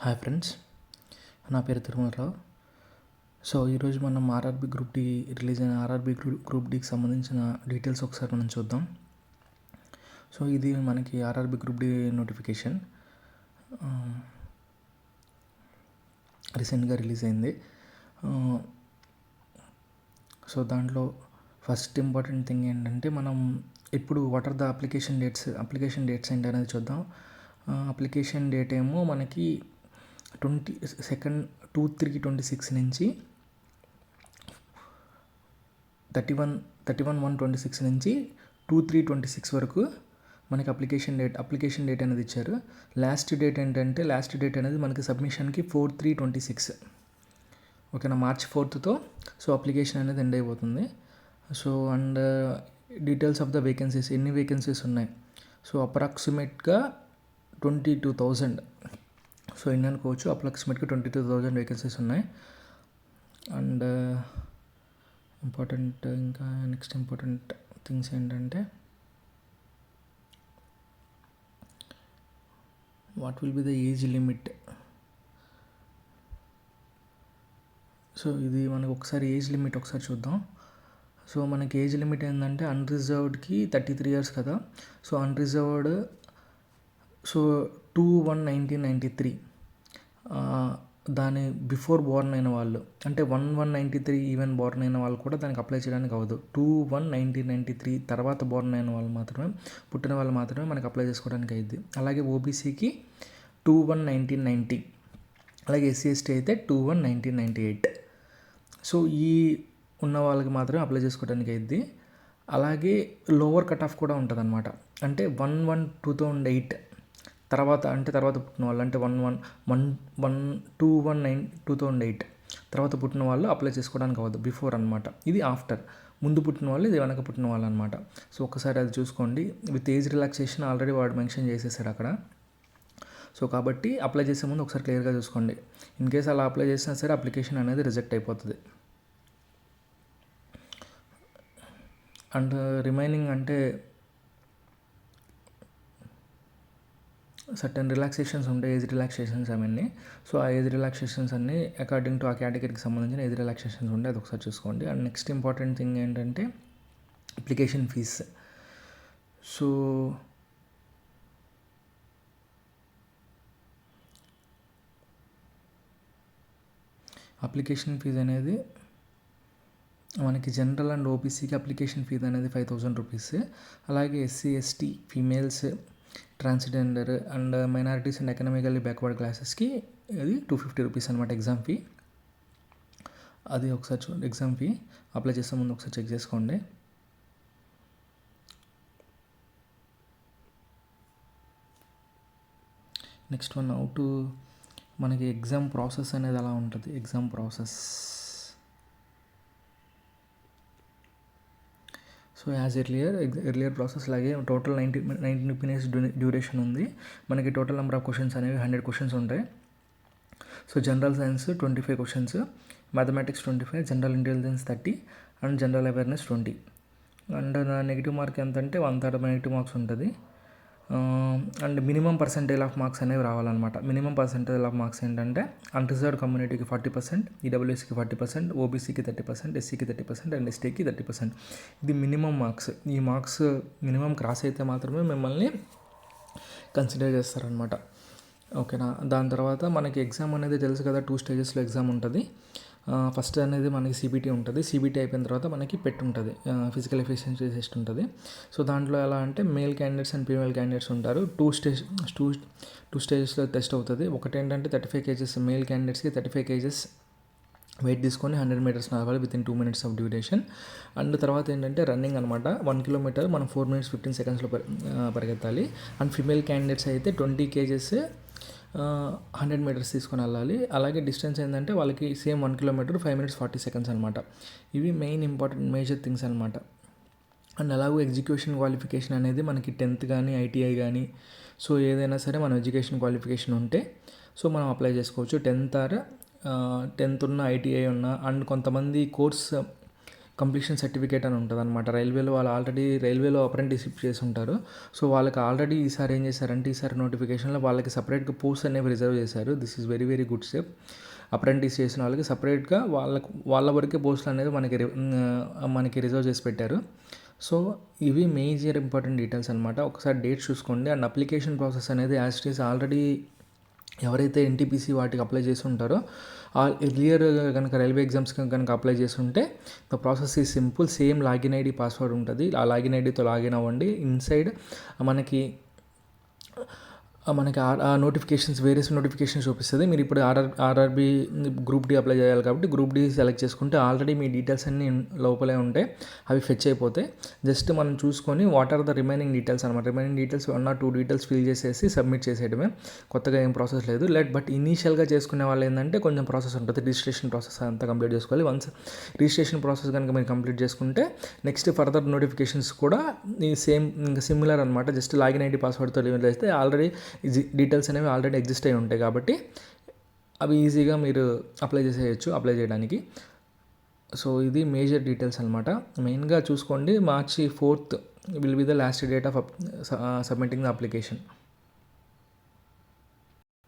Hi friends, నా పేరు Tirumalarao. So ఈరోజు మనం ఆర్ఆర్బి గ్రూప్ డి రిలీజ్ అయిన ఆర్ఆర్బి గ్రూప్ డికి సంబంధించిన డీటెయిల్స్ ఒకసారి మనం చూద్దాం. సో ఇది మనకి ఆర్ఆర్బి గ్రూప్ డి నోటిఫికేషన్ రీసెంట్గా రిలీజ్ అయింది. సో దాంట్లో ఫస్ట్ ఇంపార్టెంట్ థింగ్ ఏంటంటే మనం ఇప్పుడు what are the application dates ఏంటి అనేది చూద్దాం. అప్లికేషన్ డేట్ ఏమో మనకి 22/2/3/26 నుంచి 31/1/26 నుంచి 2/3/26 వరకు మనకి అప్లికేషన్ డేట్ అనేది ఇచ్చారు. లాస్ట్ డేట్ అనేది మనకి సబ్మిషన్కి 4/3/26. ఓకేనా, March 4th సో అప్లికేషన్ అనేది ఎండ్ అయిపోతుంది. So and details of the vacancies, ఎన్ని వేకెన్సీస్ ఉన్నాయి. సో అప్రాక్సిమేట్గా 22,000. సో ఎన్ని అనుకోవచ్చు, అప్రాక్సిమేట్గా 22,000 వేకెన్సీస్ ఉన్నాయి. అండ్ నెక్స్ట్ ఇంపార్టెంట్ థింగ్స్ ఏంటంటే what will be the age limit. So ఇది మనకు ఒకసారి ఏజ్ లిమిట్ ఒకసారి చూద్దాం. సో మనకి ఏజ్ లిమిట్ ఏంటంటే అన్రిజర్వ్డ్కి 33 years కదా. సో అన్రిజర్వ్డ్ 2/1/1993 దాని బిఫోర్ బోర్న్ అయిన వాళ్ళు, అంటే 1/1/93 ఈవెన్ బోర్న్ అయిన వాళ్ళు కూడా దానికి అప్లై చేయడానికి అవ్వదు. 2/1/1993 తర్వాత బోర్న్ అయిన వాళ్ళు మాత్రమే, పుట్టిన వాళ్ళు మాత్రమే మనకి అప్లై చేసుకోవడానికి అయ్యింది. అలాగే ఓబీసీకి 2/1/1990, అలాగే SC/ST అయితే 2/1/1998. సో ఈ ఉన్న వాళ్ళకి మాత్రమే అప్లై చేసుకోవడానికి అయ్యింది. అలాగే లోవర్ కట్ ఆఫ్ కూడా ఉంటుంది అనమాట. అంటే 1/1/2008 తర్వాత పుట్టిన వాళ్ళు, అంటే 2/1/2008 తర్వాత పుట్టిన వాళ్ళు అప్లై చేసుకోవడానికి అవ్వదు, బిఫోర్ అనమాట. ఇది ఆఫ్టర్, ముందు పుట్టిన వాళ్ళు, ఇది వెనక పుట్టిన వాళ్ళు అనమాట. సో ఒకసారి అది చూసుకోండి. విత్ ఏజ్ రిలాక్సేషన్ ఆల్రెడీ వాడు మెన్షన్ చేసేసాడు అక్కడ. సో కాబట్టి అప్లై చేసే ముందు ఒకసారి క్లియర్గా చూసుకోండి. ఇన్ కేస్ అలా అప్లై చేసినా సరే అప్లికేషన్ అనేది రిజెక్ట్ అయిపోతుంది. అండ్ రిమైనింగ్ అంటే సర్టెన్ రిలాక్సేషన్స్ ఉంటాయి, ఏజ్ రిలాక్సేషన్స్ అవన్నీ. సో ఆ ఏజ్ రిలాక్సేషన్స్ అన్నీ అకార్డింగ్ టు ఆ కేటగిరీకి సంబంధించిన ఏజ్ రిలాక్సేషన్స్ ఉంటాయి, అది ఒకసారి చూసుకోండి. అండ్ నెక్స్ట్ ఇంపార్టెంట్ థింగ్ ఏంటంటే application fee. So application fee అనేది మనకి జనరల్ అండ్ ఓబీసీకి అప్లికేషన్ ఫీజు అనేది 5,000 రూపీస్. అలాగే SC/ST, females, transgender and minorities and economically backward క్లాసెస్కి అది 250 రూపీస్ అనమాట ఎగ్జామ్ ఫీ. అది ఒకసారి చూడండి, ఎగ్జామ్ ఫీ అప్లై చేసే ముందు ఒకసారి చెక్ చేసుకోండి. నెక్స్ట్ వన్, మనకి ఎగ్జామ్ ప్రాసెస్ అనేది ఎలా ఉంటుంది. Exam process so as earlier process లాగే టోటల్ 19 minutes డ్యూరేషన్ ఉంది. మనకి టోటల్ నెంబర్ ఆఫ్ క్వశ్చన్స్ అనేవి 100 questions ఉంటాయి. So general science 25 questions, mathematics 25, general intelligence 30 and general awareness 20. And negative mark ఎంత అంటే 1/3 నెగిటివ్ మార్క్స్ ఉంటుంది. And minimum percentage of marks అనేవి రావాలన్నమాట. మినిమం పర్సెంటేజ్ ఆఫ్ మార్క్స్ ఏంటంటే అన్రిజర్వ్డ్ కమ్యూనిటీకి 40%, ఈడబ్ల్యూఎస్కి 40%, ఓబీసీకి 30%, ఎస్సీకి 30% అండ్ ఎస్టీకి 30%. ఇది మినిమం మార్క్స్. ఈ మార్క్స్ మినిమం క్రాస్ అయితే మాత్రమే మిమ్మల్ని కన్సిడర్ చేస్తారనమాట. ఓకేనా. దాని తర్వాత మనకి ఎగ్జామ్ అనేది తెలుసు కదా, 2 stagesలో ఎగ్జామ్ ఉంటుంది. ఫస్ట్ అనేది మనకి సిబిటీ ఉంటుంది. సిబిటీ అయిపోయిన తర్వాత మనకి పెట్ ఉంటుంది, ఫిజికల్ ఎఫిషియన్సీ టెస్ట్ ఉంటుంది. సో దాంట్లో ఎలా అంటే male candidates and female candidates ఉంటారు. 2 stagesలో టెస్ట్ అవుతుంది. ఒకటి ఏంటంటే 35 kgs మేల్ క్యాండిడేట్స్కి 35 kgs వెయిట్ తీసుకొని 100 meters నడవాలి with in 2 minutes of duration. And తర్వాత ఏంటంటే రన్నింగ్ అనమాట. 1 kilometer మనం 4 minutes 15 secondsలో పరిగెత్తాలి. అండ్ ఫీమేల్ క్యాండిడేట్స్ అయితే 20 kgs 100 meters తీసుకొని వెళ్ళాలి. అలాగే డిస్టెన్స్ ఏంటంటే వాళ్ళకి సేమ్ 1 kilometer 5 minutes 40 seconds అనమాట. ఇవి మెయిన్ ఇంపార్టెంట్ మేజర్ థింగ్స్ అనమాట. అండ్ అలాగే ఎడ్యుకేషన్ క్వాలిఫికేషన్ అనేది మనకి 10th కానీ ITI కానీ, సో ఏదైనా సరే మనం ఎడ్యుకేషన్ క్వాలిఫికేషన్ ఉంటే సో మనం అప్లై చేసుకోవచ్చు. 10th ఉన్న ITI ఉన్న. అండ్ కొంతమంది కంప్లీషన్ సర్టిఫికేట్ అని ఉంటుంది అనమాట. రైల్వేలో వాళ్ళు ఆల్రెడీ రైల్వేలో అప్రెంటిస్‌షిప్ చేసి ఉంటారు. సో వాళ్ళకి ఆల్రెడీ ఈసారి ఏం చేశారంటే ఈసారి నోటిఫికేషన్‌లో వాళ్ళకి సపరేట్‌గా పోస్ట్ అనేవి రిజర్వ్ చేశారు. This is very very good step. Apprentice చేసిన వాళ్ళకి సపరేట్గా వాళ్ళ వరకే పోస్టులు అనేది మనకి రిజర్వ్ చేసి పెట్టారు. సో ఇవి మేజర్ ఇంపార్టెంట్ డీటెయిల్స్ అనమాట. ఒకసారి డేట్ చూసుకోండి. అండ్ అప్లికేషన్ ప్రాసెస్ అనేది యాజ్ ఇట్ ఈస్ ఆల్రెడీ ఎవరైతే ఎన్టీపీసీ వాటికి అప్లై చేసి ఉంటారో ఎర్లియర్ కనుక రైల్వే ఎగ్జామ్స్కి కనుక అప్లై చేసి ఉంటే the process is simple. Same login ID password ఉంటుంది. ఆ లాగిన్ ఐడితో లాగిన్ అవ్వండి. ఇన్సైడ్ మనకి నోటిఫికేషన్స్ వేరియస్ నోటిఫికేషన్స్ చూపిస్తుంది. మీరు ఇప్పుడు ఆర్ఆర్బీ గ్రూప్ డి అప్లై చేయాలి కాబట్టి గ్రూప్ డి సెలెక్ట్ చేసుకుంటే ఆల్రెడీ మీ డీటెయిల్స్ అన్నీ లోపలే ఉంటాయి. అవి ఫెచ్ అయిపోతాయి. జస్ట్ మనం చూసుకొని what are the remaining details అనమాట. Remaining details 1 or 2 details fill చేసేసి సబ్మిట్ చేసేయడమే. కొత్తగా ఏం ప్రాసెస్ లేదు. బట్ ఇనీషియల్గా చేసుకునే వాళ్ళు ఏంటంటే కొంచెం ప్రాసెస్ ఉంటుంది. రిజిస్ట్రేషన్ ప్రాసెస్ అంతా కంప్లీట్ చేసుకోవాలి. వన్స్ రిజిస్ట్రేషన్ ప్రాసెస్ కనుక మీరు కంప్లీట్ చేసుకుంటే నెక్స్ట్ ఫర్దర్ నోటిఫికేషన్స్ కూడా ఈ సేమ్ ఇంకా సిమిలర్ అనమాట. జస్ట్ లాగిన్ ఐడి పాస్వర్డ్తో లిమిట్ చేస్తే ఆల్రెడీ డీటెయిల్స్ అనేవి ఆల్రెడీ ఎగ్జిస్ట్ అయి ఉంటాయి కాబట్టి అవి ఈజీగా మీరు అప్లై చేయడానికి. సో ఇది మేజర్ డీటెయిల్స్ అనమాట. మెయిన్గా చూసుకోండి, March 4th will be the last date of submitting the application.